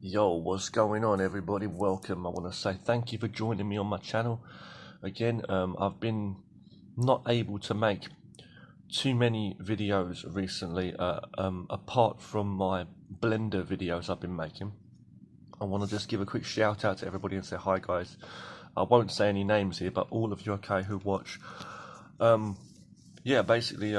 Yo, what's going on, everybody? Welcome. I want to say thank you for joining me on my channel. Again, I've been not able to make too many videos recently, apart from my Blender videos I've been making. I want to just give a quick shout out to everybody and say hi, guys. I won't say any names here, but all of you, okay, who watch. Yeah, basically,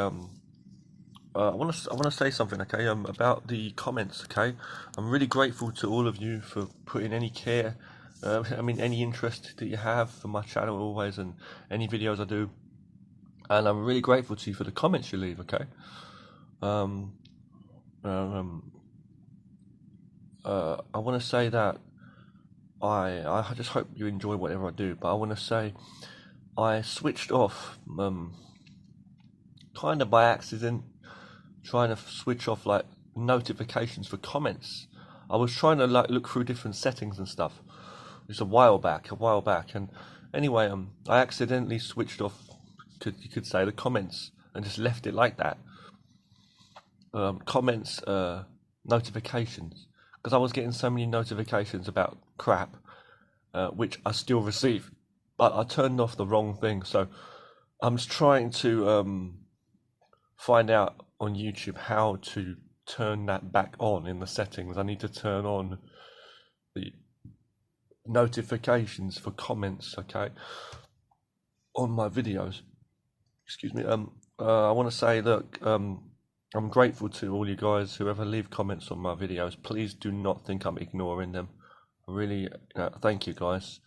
I want to say something, okay, about the comments, okay. I'm really grateful to all of you for putting any care, any interest that you have for my channel always, and any videos I do, and I'm really grateful to you for the comments you leave, okay. Um, um, I want to say that I just hope you enjoy whatever I do, but I want to say I switched off, kind of by accident, trying to switch off like notifications for comments. I was trying to like look through different settings and stuff. It was a while back, and anyway, I accidentally switched off, you could say, the comments and just left it like that. Comments, notifications, because I was getting so many notifications about crap, which I still receive, but I turned off the wrong thing. So I'm just trying to find out on YouTube how to turn that back on in the settings. I need to turn on the notifications for comments, okay, on my videos. Excuse me. I want to say, look, I'm grateful to all you guys who ever leave comments on my videos. Please do not think I'm ignoring them. I really, thank you guys.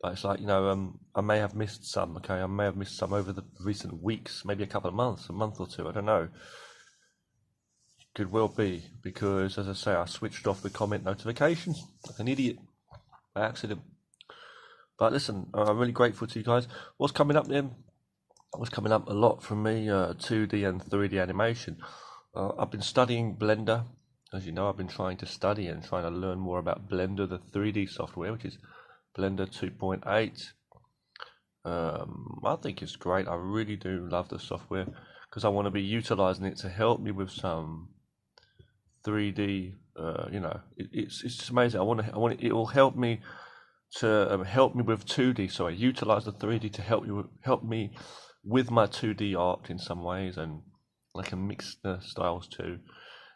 But it's like, I may have missed some, okay? I may have missed some over the recent weeks, maybe a couple of months, a month or two, I don't know. Could well be, because as I say, I switched off the comment notifications like an idiot by accident. But listen, I'm really grateful to you guys. What's coming up then? What's coming up a lot from me, 2D and 3D animation. I've been studying Blender. As you know, I've been trying to study and trying to learn more about Blender, the 3D software, which is Blender 2.8. I think it's great. I really do love the software because I want to be utilizing it to help me with some 3D. It's just amazing. It will help me to help me with 2D. So I utilize the 3D to help me with my 2D art in some ways, and I can mix the styles too.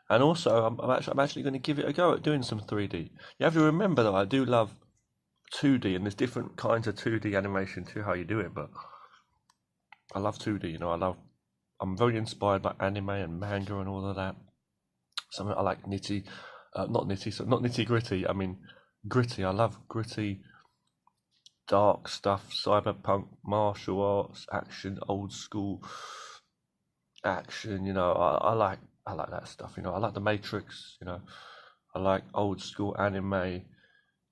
And also, I'm actually going to give it a go at doing some 3D. You have to remember that I do love 2D, and there's different kinds of 2D animation too, how you do it. But I love 2D. I'm very inspired by anime and manga and all of that. Something I like not nitty gritty. I mean gritty. I love gritty, dark stuff, cyberpunk, martial arts, action, old school action. I like that stuff. I like the Matrix. I like old school anime,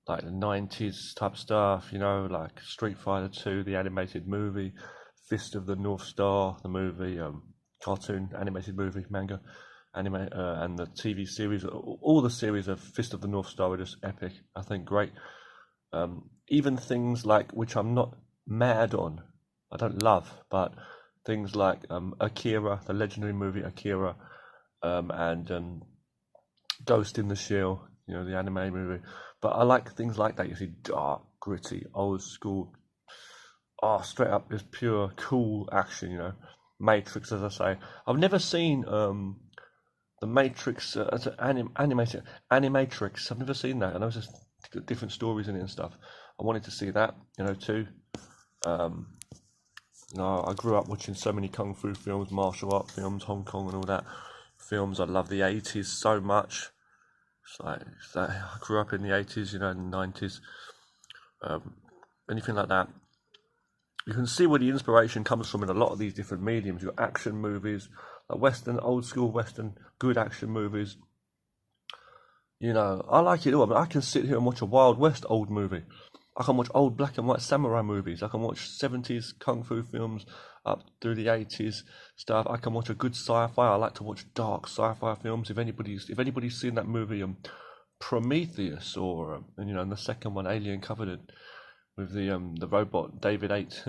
like the 90s type stuff. Like Street Fighter 2, the animated movie, Fist of the North Star, the movie, cartoon animated movie, manga anime, and the TV series. All the series of Fist of the North Star were just epic. I think great. Even things like, which I'm not mad on, I don't love, but things like Akira, the legendary movie Akira, and Ghost in the Shell, the anime movie. But I like things like that. You see, dark, gritty, old school, straight up, just pure cool action. Matrix, as I say. I've never seen the Matrix as an animatrix. I've never seen that. I know there's different stories in it and stuff. I wanted to see that, too. I grew up watching so many kung fu films, martial art films, Hong Kong and all that films. I love the 80s so much. I grew up in the 80s, and the 90s. Anything like that. You can see where the inspiration comes from in a lot of these different mediums. Your action movies, like Western, old school Western, good action movies. I like it all. I mean, I can sit here and watch a Wild West old movie. I can watch old black and white samurai movies. I can watch 70s kung fu films up through the 80s stuff. I can watch a good sci-fi. I like to watch dark sci-fi films. If anybody's seen that movie, Prometheus, or and the second one, Alien Covenant, with the robot David 8,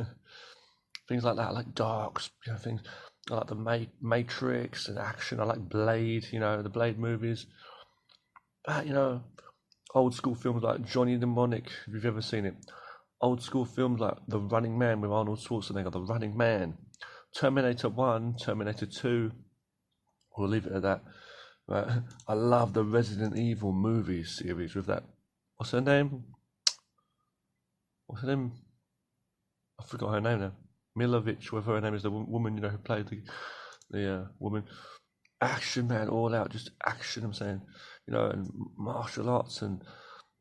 things like that. I like dark, things. I like the Matrix and action. I like Blade, the Blade movies. But old school films like Johnny Mnemonic, if you've ever seen it. Old school films like The Running Man with Arnold Schwarzenegger, The Running Man, Terminator 1, Terminator 2. We'll leave it at that. Right. I love the Resident Evil movie series with that. What's her name? What's her name? I forgot her name now. Milovich, whatever her name is, the woman, who played the woman. Action, man, all out, just action, I'm saying. And martial arts and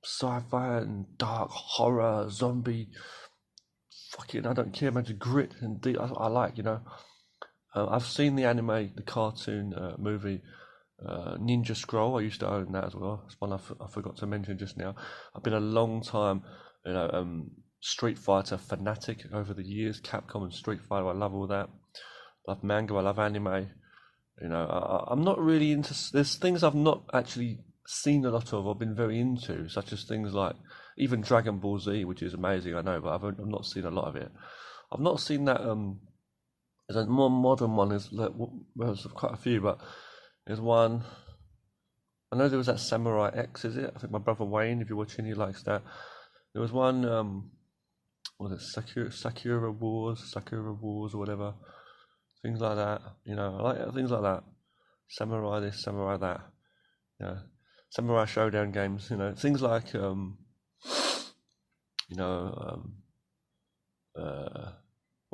sci-fi and dark horror, zombie. Fucking, I don't care, man, just grit and deep. I like, I've seen the anime, the cartoon movie, Ninja Scroll. I used to own that as well. It's one I forgot to mention just now. I've been a long time, Street Fighter fanatic over the years. Capcom and Street Fighter, I love all that. I love manga, I love anime. I'm not really into. There's things I've not actually seen a lot of or been very into, such as things like even Dragon Ball Z, which is amazing, I know, but I've not seen a lot of it. I've not seen that. There's a more modern one. There's quite a few, but there's one. I know there was that Samurai X, is it? I think my brother Wayne, if you're watching, he likes that. There was one. Was it Sakura Wars or whatever? Things like that, I like things like that. Samurai this, samurai that. Samurai Showdown games, things like what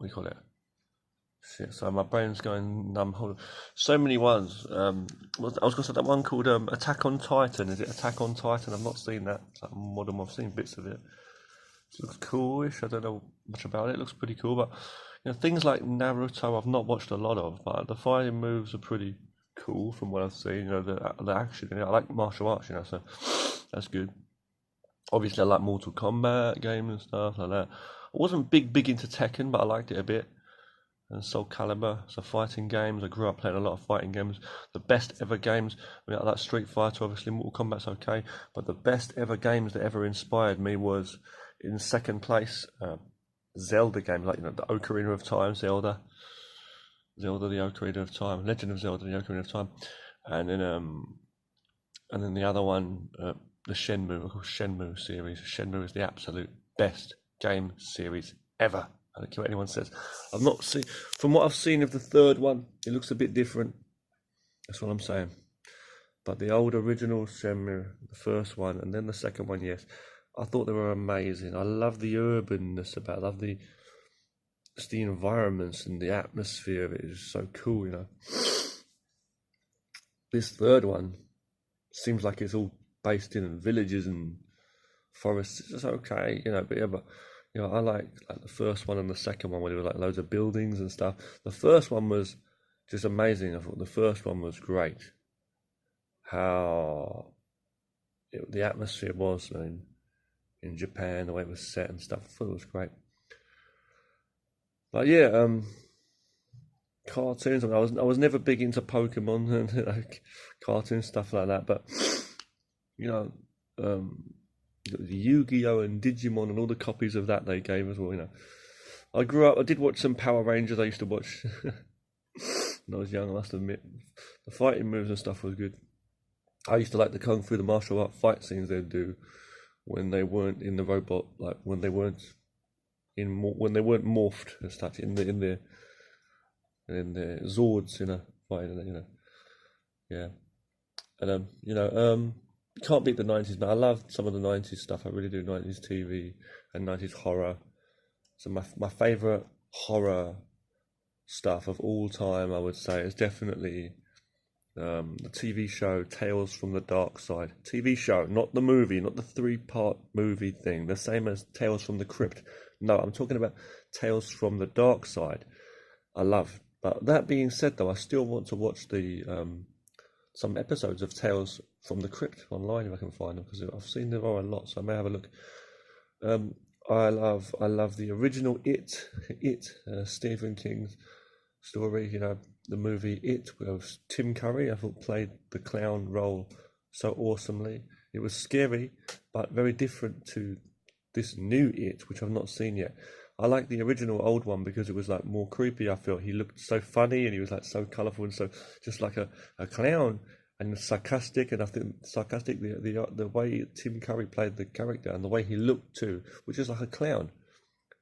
do you call it? Shit, so my brain's going numb. Hold on. So many ones. I was gonna say that one called Attack on Titan. Is it Attack on Titan? I've not seen that. It's like modern. I've seen bits of it. It looks coolish. I don't know much about it. It looks pretty cool, but things like Naruto I've not watched a lot of, but the fighting moves are pretty cool from what I've seen. The action. I like martial arts. So that's good. Obviously, I like Mortal Kombat games and stuff like that. I wasn't big into Tekken, but I liked it a bit. And Soul Calibur, so fighting games. I grew up playing a lot of fighting games. The best ever games, I like Street Fighter, obviously Mortal Kombat's okay, but the best ever games that ever inspired me was in second place, Zelda games, like the Ocarina of Time, Zelda the Ocarina of Time, Legend of Zelda, the Ocarina of Time, and then the other one, the Shenmue series. Shenmue is the absolute best game series ever. I don't care what anyone says. I've not seen, from what I've seen of the third one, it looks a bit different. That's what I'm saying. But the old original Shenmue, the first one, and then the second one, yes, I thought they were amazing. I love the urbanness about it. I love the environments and the atmosphere of it. It's so cool, This third one seems like it's all based in villages and forests. It's just okay, but I like the first one and the second one where there were like loads of buildings and stuff. The first one was just amazing. I thought the first one was great. How the atmosphere was in Japan, the way it was set and stuff. I thought it was great. But yeah, cartoons. I was never big into Pokemon and cartoon stuff like that. But the Yu-Gi-Oh and Digimon and all the copies of that they gave as well. I grew up. I did watch some Power Rangers. I used to watch when I was young. I must admit, the fighting moves and stuff was good. I used to like the kung fu, the martial art fight scenes they'd do when they weren't in the robot, like when they weren't morphed as such in the Zords, fighting, yeah, and can't beat the 90s, but I love some of the 90s stuff. I really do. 90s TV and 90s horror. So my favourite horror stuff of all time, I would say, is definitely the TV show Tales from the Dark Side. TV show, not the movie, not the 3-part movie thing, the same as Tales from the Crypt. No, I'm talking about Tales from the Dark Side. I love. But that being said, though, I still want to watch the some episodes of Tales from the Crypt online if I can find them, because I've seen there are a lot, so I may have a look. I love the original It, Stephen King's story. The movie It with Tim Curry. I thought played the clown role so awesomely. It was scary, but very different to this new It, which I've not seen yet. I like the original old one because it was like more creepy. I felt he looked so funny and he was like so colourful and so just like a clown. and sarcastic, and I think sarcastic the way Tim Curry played the character and the way he looked too, which is like a clown.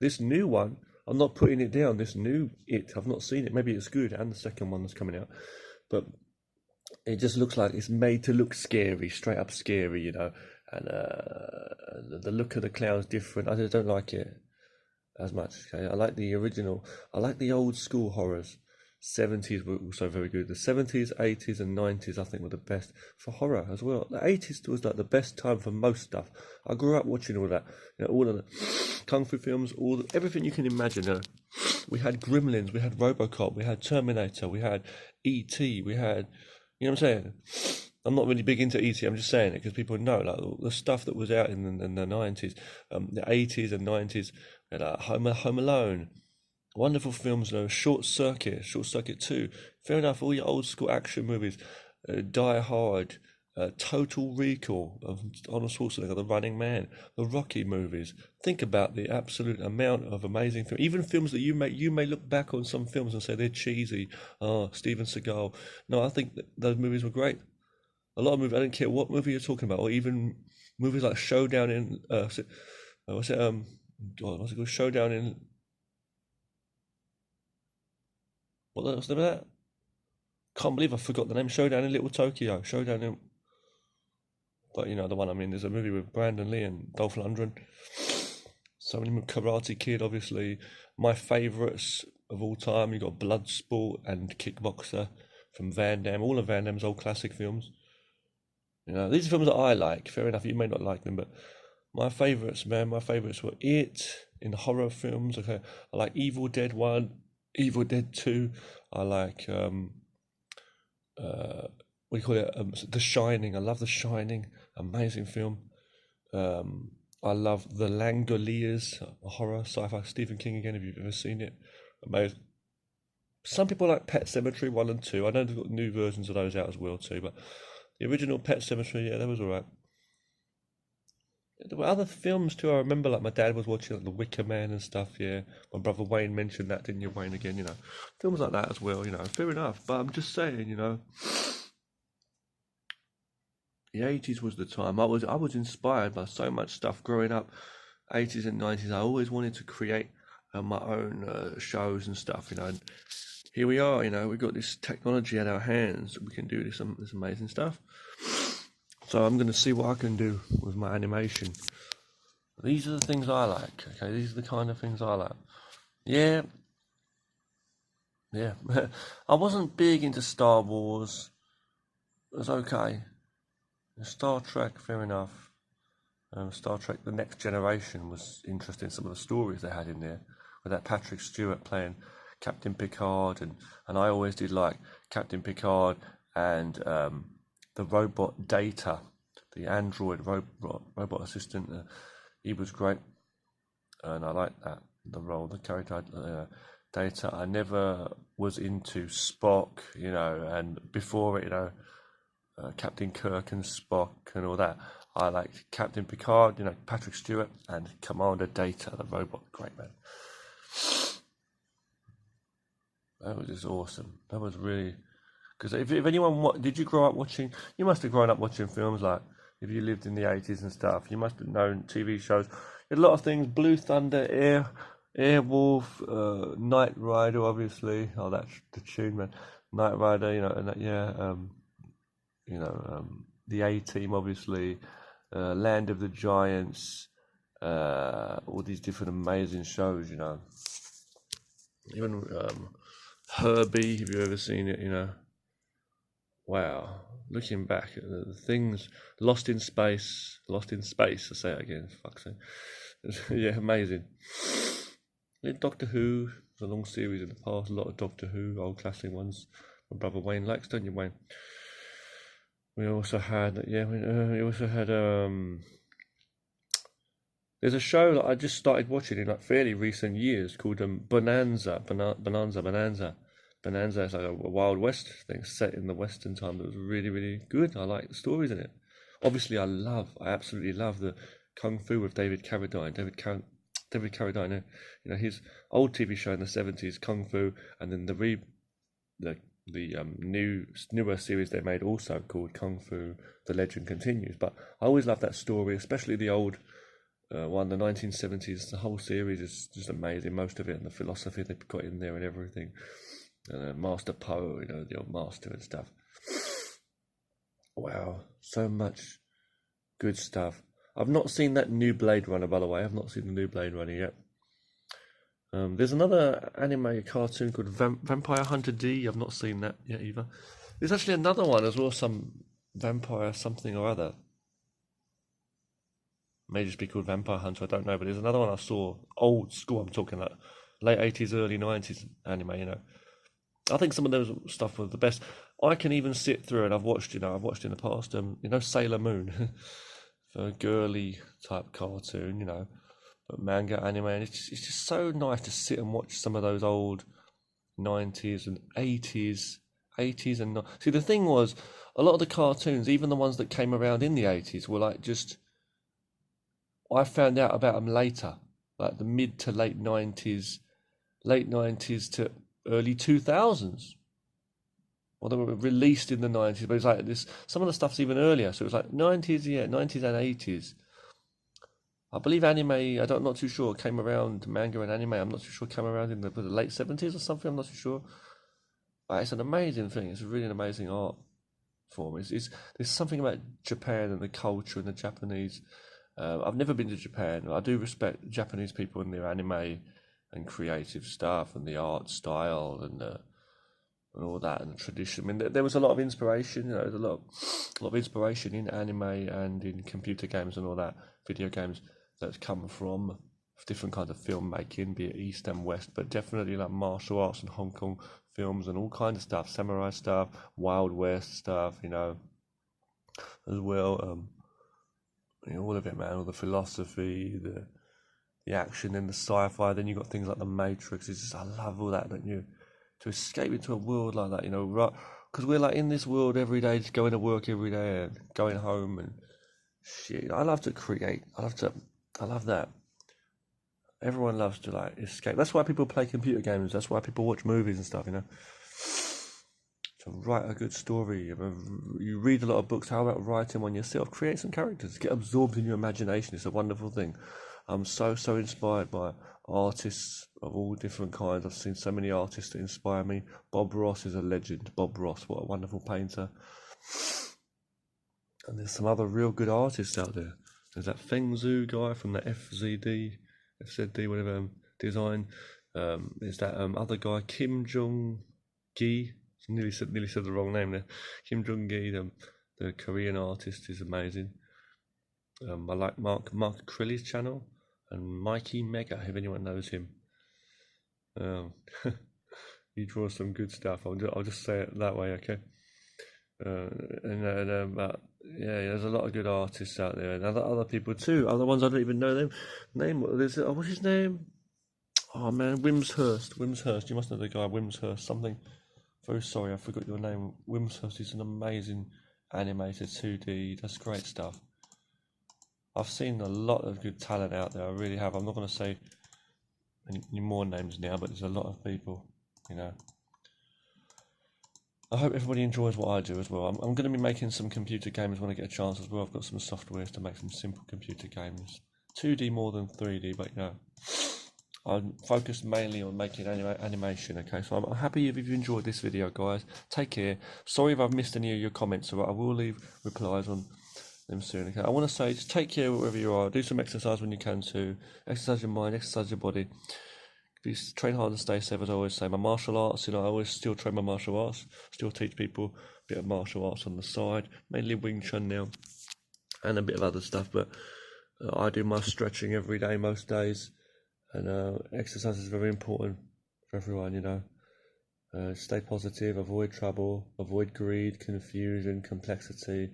This new one, I'm not putting it down. This new I've not seen it. Maybe it's good, and the second one that's coming out, but it just looks like it's made to look scary, straight up scary, you know. And the look of the clown's different. I just don't like it as much. Okay, I like the original. I like the old school horrors. 70s were also very good. The 70s, 80s, and 90s I think were the best for horror as well. The 80s was like the best time for most stuff. I grew up watching all that, you know, all of the kung fu films, everything you can imagine. You know. We had Gremlins, we had RoboCop, we had Terminator, we had E.T., we had, you know what I'm saying? I'm not really big into E.T., I'm just saying it because people know like the stuff that was out in the 90s, the 80s and 90s, like Home Alone, wonderful films, you know, Short Circuit 2, fair enough, all your old school action movies, Die Hard, Total Recall of Arnold Schwarzenegger, The Running Man, the Rocky movies. Think about the absolute amount of amazing films, even films that you may look back on some films and say they're cheesy. Oh, Steven Seagal. No, I think that those movies were great. A lot of movies. I don't care what movie you're talking about, or even movies like Showdown in what's it what's it called? Showdown in what's the name of that? Can't believe I forgot the name. Showdown in Little Tokyo. Showdown in. But you know the one I mean. There's a movie with Brandon Lee and Dolph Lundgren. So many Karate Kid, obviously. My favourites of all time. You got Bloodsport and Kickboxer from Van Damme. All of Van Damme's old classic films. You know these are films that I like. Fair enough, you may not like them, but my favourites, man. My favourites were It in horror films. Okay, I like Evil Dead 1, Evil Dead 2. I like what do you call it? The Shining. I love The Shining. Amazing film. I love The Langoliers, a horror sci-fi Stephen King again. If you've ever seen it, amazing. Some people like Pet Sematary 1 and 2. I know they've got new versions of those out as well too, but the original Pet Sematary, yeah, that was alright. There were other films too. I remember, like my dad was watching like The Wicker Man and stuff. Yeah, my brother Wayne mentioned that, didn't you, Wayne? Again, you know, films like that as well. You know, fair enough. But I'm just saying, you know, the 80s was the time. I was inspired by so much stuff growing up. 80s and 90s. I always wanted to create my own shows and stuff. You know, and here we are. You know, we've got this technology at our hands. We can do this amazing stuff. So I'm going to see what I can do with my animation. These are the things I like. Okay, these are the kind of things I like. Yeah. I wasn't big into Star Wars. It was okay. Star Trek, fair enough. Star Trek: The Next Generation was interesting. Some of the stories they had in there, with that Patrick Stewart playing Captain Picard, and I always did like Captain Picard and the robot Data, the android robot assistant. He was great, and I liked that the role, the character Data. I never was into Spock, you know, and before it, you know, Captain Kirk and Spock and all that. I liked Captain Picard, you know, Patrick Stewart, and Commander Data, the robot. Great, man. That was just awesome. That was really... Because if anyone... Did you grow up watching... You must have grown up watching films like... If you lived in the 80s and stuff, you must have known TV shows. A lot of things. Blue Thunder, Airwolf, Knight Rider, obviously. Oh, that's the tune, man. Knight Rider, you know, and that, yeah. The A-Team, obviously. Land of the Giants. All these different amazing shows, you know. Even Herbie, have you ever seen it, you know? Wow. Looking back at the things, Lost in Space, I say it again, fuck's sake. Yeah, amazing. Doctor Who, a long series in the past, a lot of Doctor Who, old classic ones. My brother Wayne likes, don't you, Wayne? We also had, there's a show that I just started watching in like fairly recent years called Bonanza. Bonanza is like a Wild West thing set in the Western time that was really, really good. I like the stories in it. Obviously, I absolutely love the Kung Fu with David Carradine. David Carradine, you know, his old TV show in the 70s, Kung Fu, and then the the newer series they made also called Kung Fu: The Legend Continues. But I always love that story, especially the old one, the 1970s. The whole series is just amazing. Most of it, and the philosophy they've got in there and everything. And Master Po, the old master and stuff. Wow, so much good stuff. I've not seen that new Blade Runner, by the way. I've not seen the new Blade Runner yet. There's another anime cartoon called Vampire Hunter D. I've not seen that yet either. There's actually another one as well, some vampire something or other. May just be called Vampire Hunter, I don't know. But there's another one I saw, old school, I'm talking like late 80s, early 90s anime, I think some of those stuff were the best. I can even sit through it. I've watched in the past, Sailor Moon, a girly type cartoon, but manga anime, and it's just so nice to sit and watch some of those old 90s and 80s and see, the thing was, a lot of the cartoons, even the ones that came around in the 80s, were like just, I found out about them later, like the mid to late 90s to early 2000s. Well, they were released in the 90s, but it's like this. Some of the stuff's even earlier, so it was like 90s, 90s and 80s. I believe anime, I'm not too sure, came around, manga and anime, I'm not too sure, came around in the late 70s or something, I'm not too sure. But it's an amazing thing. It's really an amazing art form. There's something about Japan and the culture and the Japanese. I've never been to Japan. I do respect Japanese people and their anime and creative stuff and the art style and all that and the tradition. I mean, there was a lot of inspiration. There's a lot of inspiration in anime and in computer games and all that, video games that's come from different kinds of filmmaking, be it East and West, but definitely like martial arts and Hong Kong films and all kinds of stuff, samurai stuff, Wild West stuff, as well. All of it, man. All the philosophy, the action, and the sci-fi. Then you got things like the Matrix. It's just, I love all that, don't you? To escape into a world like that, right? Because we're like in this world every day, just going to work every day and going home and shit. I love to create. I love that. Everyone loves to like escape. That's why people play computer games. That's why people watch movies and stuff, To write a good story. You read a lot of books. How about writing one yourself? Create some characters. Get absorbed in your imagination. It's a wonderful thing. I'm so inspired by artists of all different kinds. I've seen so many artists that inspire me. Bob Ross is a legend. Bob Ross, what a wonderful painter. And there's some other real good artists out there. There's that Feng Zhu guy from the FZD, whatever, design. There's that other guy, Kim Jong-gi. Nearly said the wrong name there. Kim Jong-gi, the Korean artist, is amazing. I like Mark Crilly's channel and Mikey Mega, if anyone knows him. He draws some good stuff. I'll just say it that way, okay? There's a lot of good artists out there, and other people too. Other ones I don't even know them. What's his name? Oh man, Wimshurst. You must know the guy Wimshurst. Something. Very sorry, I forgot your name. Wimshurst is an amazing animated 2D. That's great stuff. I've seen a lot of good talent out there. I really have. I'm not going to say any more names now, but there's a lot of people. I hope everybody enjoys what I do as well. I'm going to be making some computer games when I get a chance as well. I've got some softwares to make some simple computer games. 2D more than 3D, but I'm focused mainly on making animation, okay? So I'm happy if you've enjoyed this video, guys. Take care. Sorry if I've missed any of your comments, but I will leave replies on them soon, okay? I want to say, just take care wherever you are. Do some exercise when you can too. Exercise your mind, exercise your body. Please train hard and stay safe, as I always say. My martial arts, I always still train my martial arts. Still teach people a bit of martial arts on the side. Mainly Wing Chun now. And a bit of other stuff, but I do my stretching every day, most days. And exercise is very important for everyone, Stay positive, avoid trouble, avoid greed, confusion, complexity,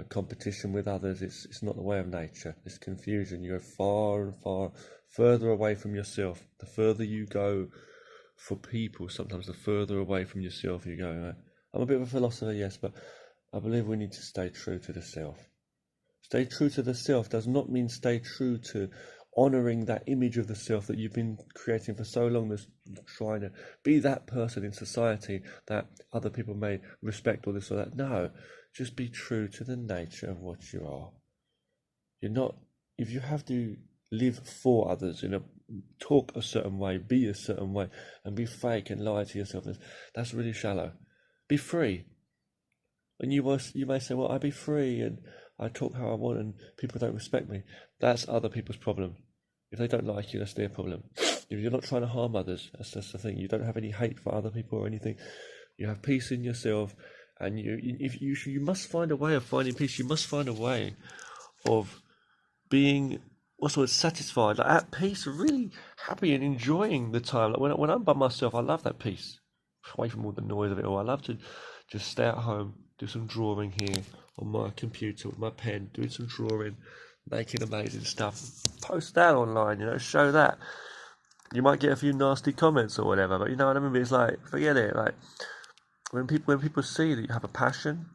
competition with others. It's not the way of nature. It's confusion. You go far and far further away from yourself. The further you go for people, sometimes the further away from yourself you go. I'm a bit of a philosopher, yes, but I believe we need to stay true to the self. Stay true to the self does not mean stay true to honouring that image of the self that you've been creating for so long, that's trying to be that person in society that other people may respect or this or that. No, just be true to the nature of what you are. You're not, if you have to live for others, talk a certain way, be a certain way, and be fake and lie to yourself, that's really shallow. Be free. And you may say, well, I be free and I talk how I want and people don't respect me. That's other people's problem. If they don't like you, that's their problem. If you're not trying to harm others, that's the thing. You don't have any hate for other people or anything. You have peace in yourself, and you must find a way of finding peace. You must find a way of being satisfied, like at peace, really happy and enjoying the time. Like when I'm by myself, I love that peace, away from all the noise of it all. I love to just stay at home, do some drawing here on my computer with my pen, doing some drawing, making amazing stuff, post that online, show that. You might get a few nasty comments or whatever, but you know what I mean? It's like, forget it. Like when people see that you have a passion,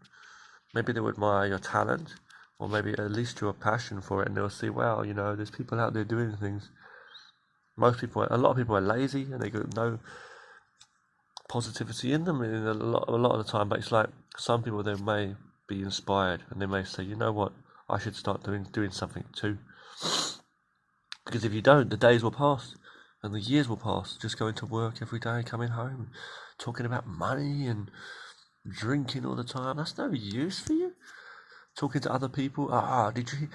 maybe they would admire your talent, or maybe at least your passion for it, and they'll see, wow, there's people out there doing things. A lot of people are lazy, and they got no positivity in them a lot of the time, but it's like some people, they may be inspired and they may say, you know what, I should start doing something too. Because if you don't, the days will pass and the years will pass, just going to work every day, coming home, talking about money and drinking all the time. That's no use for you. Talking to other people, did you,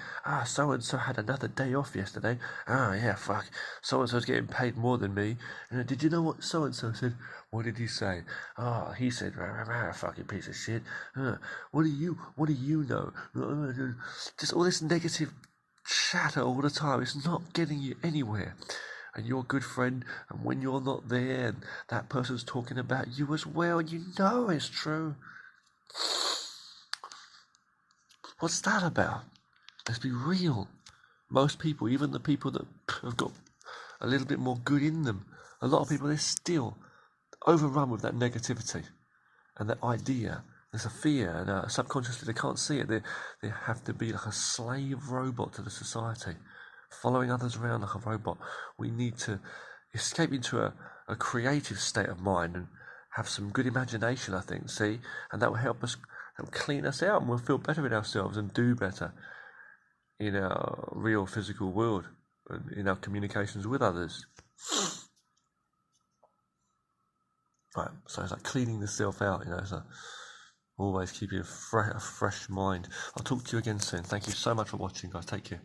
so-and-so had another day off yesterday, yeah, fuck, so-and-so's getting paid more than me, and did you know what so-and-so said? What did he say? He said, fucking piece of shit, what do you know? Just all this negative chatter all the time, it's not getting you anywhere. And your good friend, and when you're not there, and that person's talking about you as well, you know it's true. What's that about? Let's be real. Most people, even the people that have got a little bit more good in them, a lot of people, they're still overrun with that negativity and that idea. There's a fear, and subconsciously they can't see it. They have to be like a slave robot to the society, following others around like a robot. We need to escape into a creative state of mind and have some good imagination, I think, and that will help us clean us out, and we'll feel better in ourselves and do better in our real physical world and in our communications with others. Right, so it's like cleaning the self out, so always keeping a fresh mind. I'll talk to you again soon. Thank you so much for watching, guys. Take care.